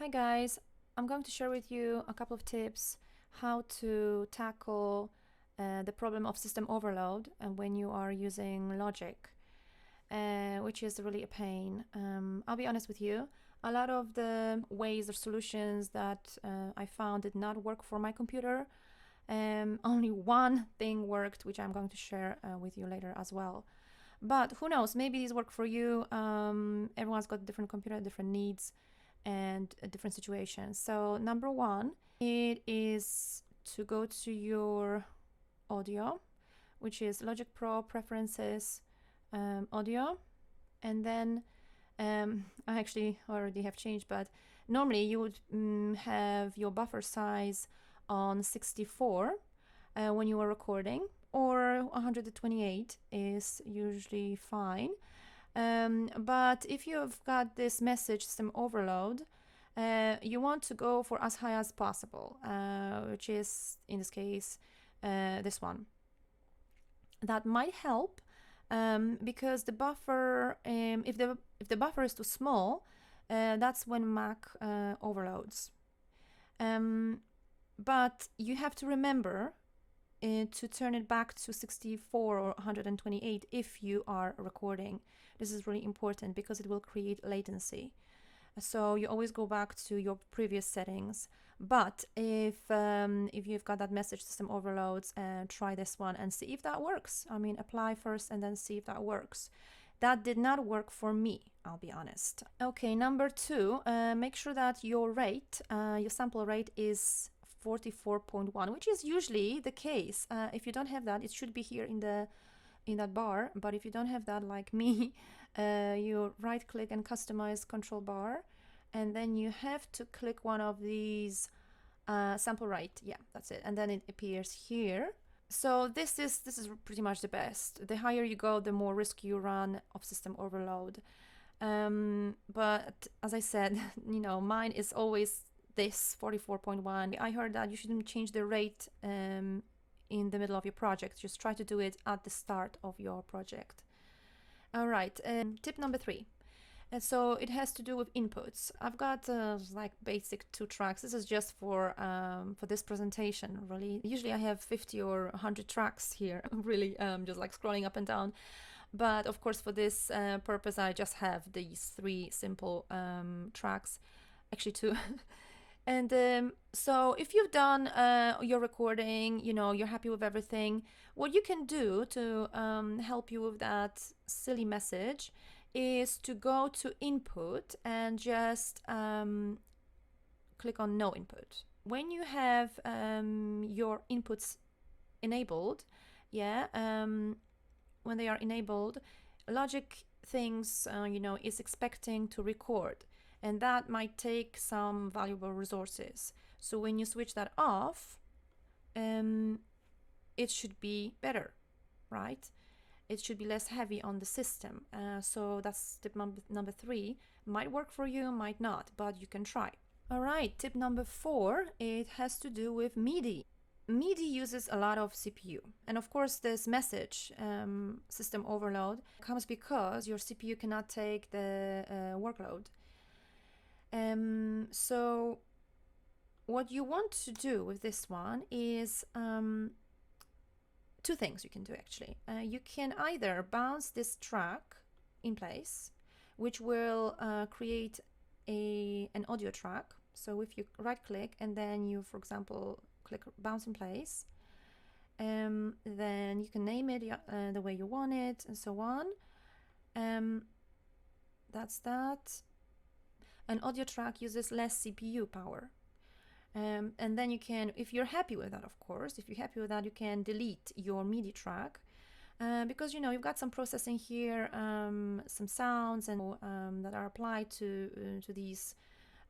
Hi guys, I'm going to share with you a couple of tips how to tackle the problem of system overload when you are using Logic, which is really a pain. I'll be honest with you, a lot of the ways or solutions that I found did not work for my computer. Only one thing worked, which I'm going to share with you later as well. But who knows, maybe these work for you. Everyone's got different computer, different needs and different situations. So number one, it is to go to your audio, which is Logic Pro Preferences, Audio, and then I actually already have changed, but normally you would have your buffer size on 64 when you are recording, or 128 is usually fine. But if you've got this message system overload, you want to go for as high as possible, which is in this case this one. That might help because the buffer, if the buffer is too small, that's when Mac overloads. But you have to remember to turn it back to 64 or 128 if you are recording. This is really important because it will create latency. So you always go back to your previous settings. But if you've got that message system overloads, try this one and see if that works. I mean, apply first and then see if that works. That did not work for me, I'll be honest. Okay, number two, make sure that your rate, your sample rate is 44.1, which is usually the case. If you don't have that, it should be here in that bar, but if you don't have that, like me, you right click and customize control bar, and then you have to click one of these sample rate. Yeah, that's it, and then it appears here. So this is pretty much the best. The higher you go, the more risk you run of system overload. But as I said, you know, mine is always this 44.1. I heard that you shouldn't change the rate in the middle of your project. Just try to do it at the start of your project. All right, tip number three. And so it has to do with inputs. I've got like basic 2 tracks. This is just for this presentation, really. Usually I have 50 or 100 tracks here, really, just like scrolling up and down. But of course, for this purpose, I just have these 3 simple tracks, actually 2. And so if you've done your recording, you know, you're happy with everything, what you can do to help you with that silly message is to go to input and just click on no input. When you have your inputs enabled, yeah, when they are enabled, Logic thinks, you know, is expecting to record. And that might take some valuable resources. So when you switch that off, it should be better, right? It should be less heavy on the system. So that's tip number 3. Might work for you, might not, but you can try. All right, tip number 4, it has to do with Midi. Midi uses a lot of CPU. And of course, this message, system overload, comes because your CPU cannot take the workload. So what you want to do with this one is 2 things you can do actually. You can either bounce this track in place, which will create an audio track. So if you right click and then you, for example, click bounce in place, then you can name it the way you want it and so on. That's that. An audio track uses less CPU power. And then you can, if you're happy with that, of course, if you're happy with that, you can delete your MIDI track because, you know, you've got some processing here, some sounds and that are applied to these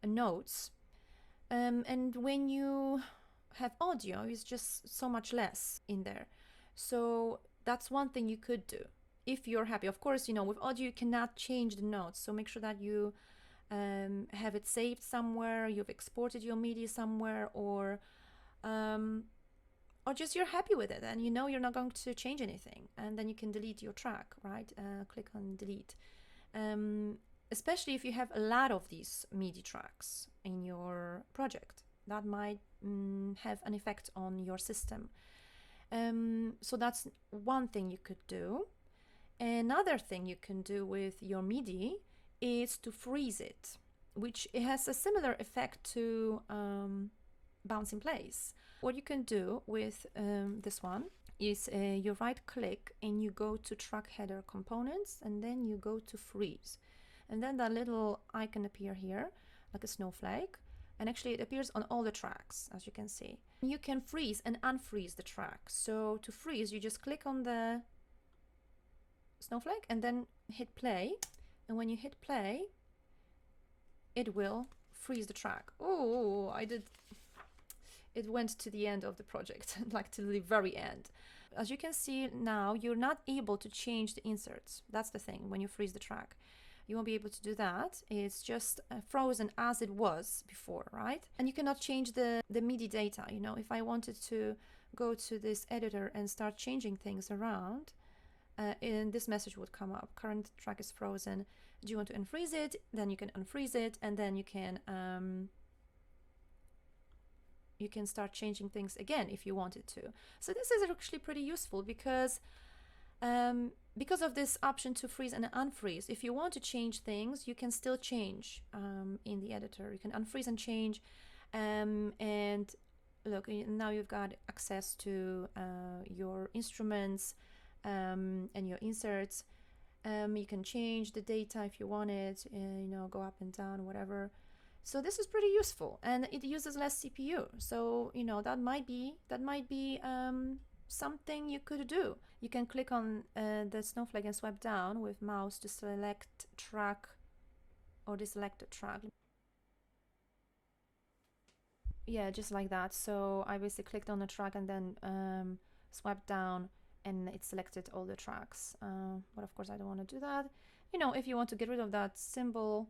notes. And when you have audio, it's just so much less in there. So that's one thing you could do if you're happy. Of course, you know, with audio, you cannot change the notes. So make sure that you have it saved somewhere, you've exported your MIDI somewhere, or just you're happy with it and you know you're not going to change anything, and then you can delete your track, right? Click on delete. especially if you have a lot of these MIDI tracks in your project. That might have an effect on your system. So that's one thing you could do. Another thing you can do with your Midi is to freeze it, which it has a similar effect to bounce in place. What you can do with this one is you right click and you go to track header components, and then you go to freeze, and then that little icon appear here like a snowflake, and actually it appears on all the tracks, as you can see. You can freeze and unfreeze the track. So to freeze, you just click on the snowflake and then hit play, and when you hit play it will freeze the track. Oh, it went to the end of the project, like to the very end. As you can see now, you're not able to change the inserts. That's the thing. When you freeze the track, you won't be able to do that. It's just frozen as it was before, right? And you cannot change the MIDI data. You know, if I wanted to go to this editor and start changing things around, and this message would come up: current track is frozen. Do you want to unfreeze it? Then you can unfreeze it, and then you can start changing things again if you wanted to. So this is actually pretty useful because of this option to freeze and unfreeze. If you want to change things, you can still change in the editor. You can unfreeze and change, and look, now you've got access to your instruments and your inserts. You can change the data if you want it, you know, go up and down, whatever. So this is pretty useful, and it uses less CPU. So, you know, that might be something you could do. You can click on the snowflake and swipe down with mouse to select track or deselect a track. Yeah, just like that. So I basically clicked on the track and then swiped down, and it selected all the tracks. But of course I don't want to do that. You know, if you want to get rid of that symbol,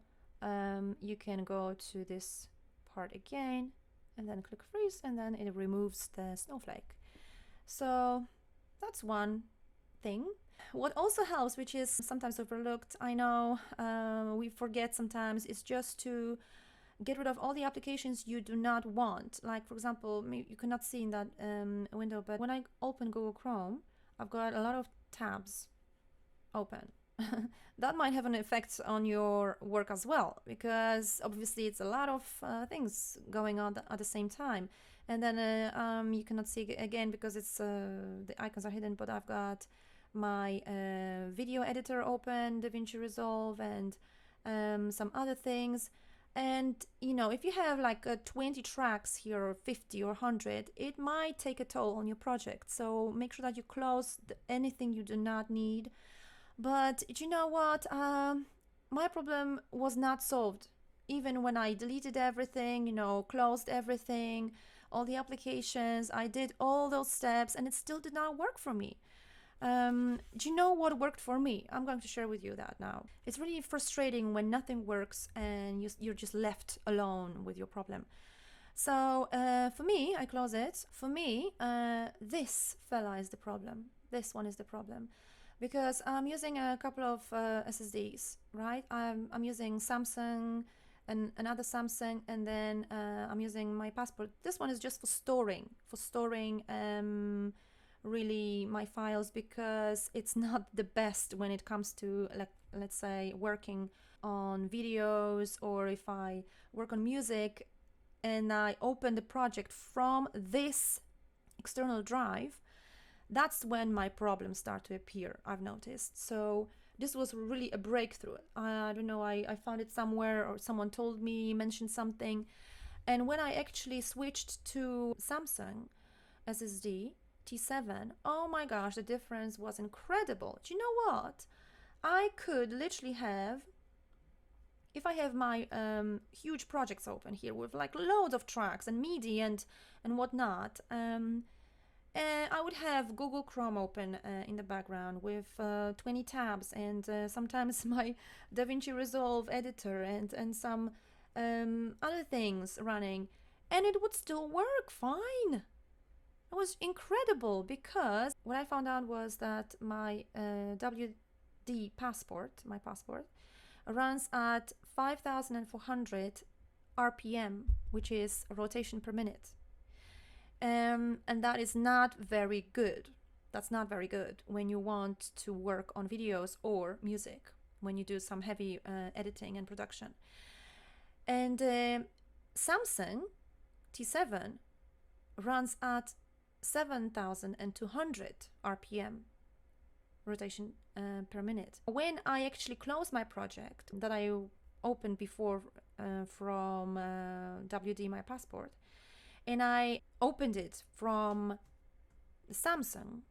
you can go to this part again and then click freeze, and then it removes the snowflake. So that's one thing. What also helps, which is sometimes overlooked, I know we forget sometimes, is just to get rid of all the applications you do not want. Like, for example, you cannot see in that window, but when I open Google Chrome, I've got a lot of tabs open. That might have an effect on your work as well, because obviously it's a lot of things going on at the same time. And then you cannot see again because it's the icons are hidden, but I've got my video editor open, DaVinci Resolve, and some other things. And you know, if you have like 20 tracks here, or 50 or 100, it might take a toll on your project. So make sure that you close anything you do not need. But you know what? My problem was not solved. Even when I deleted everything, you know, closed everything, all the applications, I did all those steps, and it still did not work for me. Do you know what worked for me? I'm going to share with you that now. It's really frustrating when nothing works and you're just left alone with your problem. So for me, I close it. For me, this fella is the problem. This one is the problem. Because I'm using a couple of SSDs, right? I'm using Samsung and another Samsung, and then I'm using my passport. This one is just for storing really my files, because it's not the best when it comes to, like, let's say, working on videos, or if I work on music and I open the project from this external drive, that's when my problems start to appear, I've noticed. So this was really a breakthrough. I don't know, I found it somewhere, or someone told me, mentioned something. And when I actually switched to Samsung SSD T7, oh my gosh, the difference was incredible. Do you know what? I could literally have, if I have my huge projects open here with like loads of tracks and MIDI and whatnot, I would have Google Chrome open in the background with 20 tabs, and sometimes my DaVinci Resolve editor and some other things running, and it would still work fine. It was incredible, because what I found out was that my WD passport, runs at 5,400 RPM, which is rotation per minute. And that is not very good. That's not very good when you want to work on videos or music, when you do some heavy editing and production. And Samsung T7 runs at 7,200 RPM rotation per minute. When I actually close my project that I opened before from WD My Passport, and I opened it from the Samsung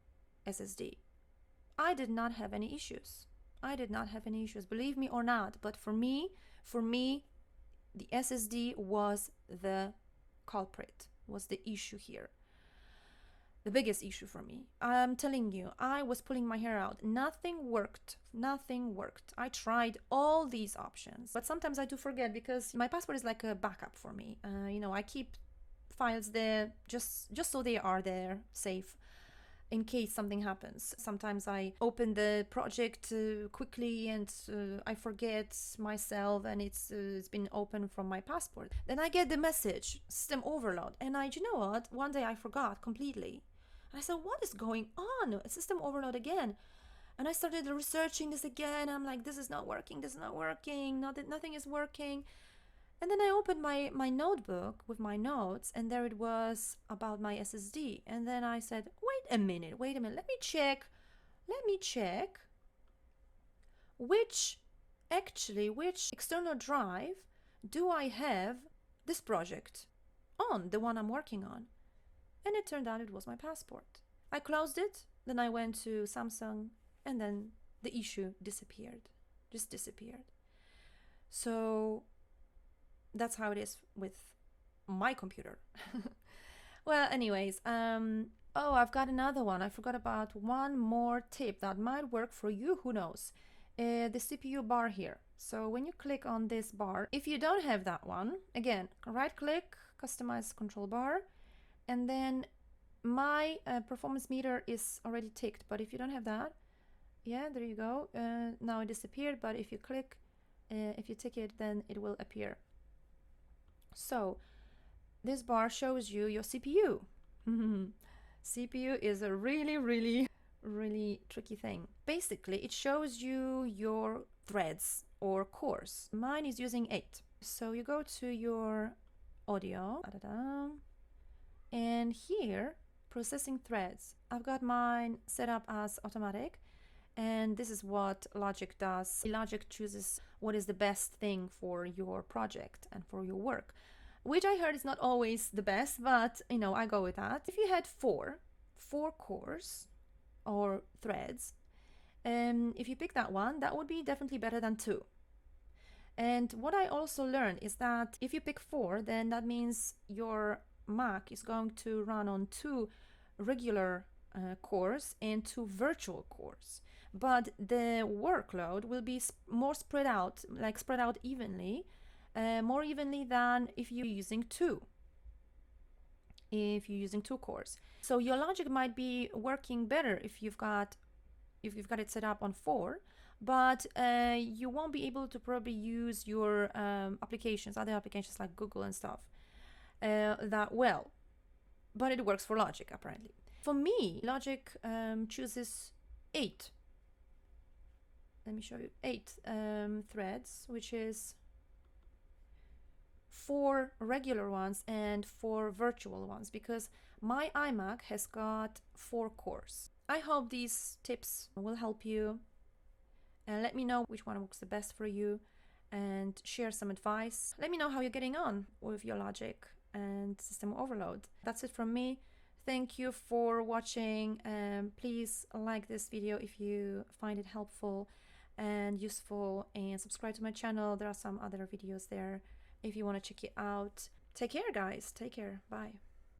SSD, I did not have any issues. I did not have any issues, believe me or not. But for me, the SSD was the culprit, was the issue here. The biggest issue for me. I'm telling you, I was pulling my hair out. Nothing worked. Nothing worked. I tried all these options, but sometimes I do forget because my Passport is like a backup for me. You know, I keep files there just so they are there, safe, in case something happens. Sometimes I open the project quickly and I forget myself, and it's been open from my Passport. Then I get the message, system overload, and you know what? One day I forgot completely. And I said, what is going on? System overload again. And I started researching this again. I'm like, this is not working. This is not working. Nothing is working. And then I opened my notebook with my notes, and there it was about my SSD. And then I said, wait a minute, let me check which external drive do I have this project on, the one I'm working on. And it turned out it was my Passport. I closed it, then I went to Samsung, and then the issue disappeared, just disappeared. So that's how it is with my computer. Well, anyways, oh, I've got another one. I forgot about one more tip that might work for you, who knows. The CPU bar here. So when you click on this bar, if you don't have that one, again, right click, customize control bar, and then my performance meter is already ticked. But if you don't have that, yeah, there you go. Now it disappeared, but if you click, if you tick it, then it will appear. So this bar shows you your CPU. CPU is a really tricky thing. Basically, it shows you your threads or cores. Mine is using 8. So you go to your audio, and here, processing threads. I've got mine set up as automatic, and this is what Logic does. Logic chooses what is the best thing for your project and for your work, which I heard is not always the best, but you know, I go with that. If you had four cores or threads, if you pick that one, that would be definitely better than 2. And what I also learned is that if you pick 4, then that means your Mac is going to run on 2 regular cores and 2 virtual cores, but the workload will be more spread out, like spread out evenly, more evenly than if you're using 2. If you're using 2 cores, so your Logic might be working better if you've got it set up on 4, but you won't be able to probably use your applications, other applications like Google and stuff, that well. But it works for Logic apparently. For me, Logic chooses 8. Let me show you 8 threads, which is 4 regular ones and 4 virtual ones, because my iMac has got 4 cores. I hope these tips will help you, and let me know which one works the best for you, and share some advice. Let me know how you're getting on with your Logic and system overload. That's it from me. Thank you for watching. Please like this video if you find it helpful and useful, and subscribe to my channel. There are some other videos there if you want to check it out. Take care, guys. Take care. Bye.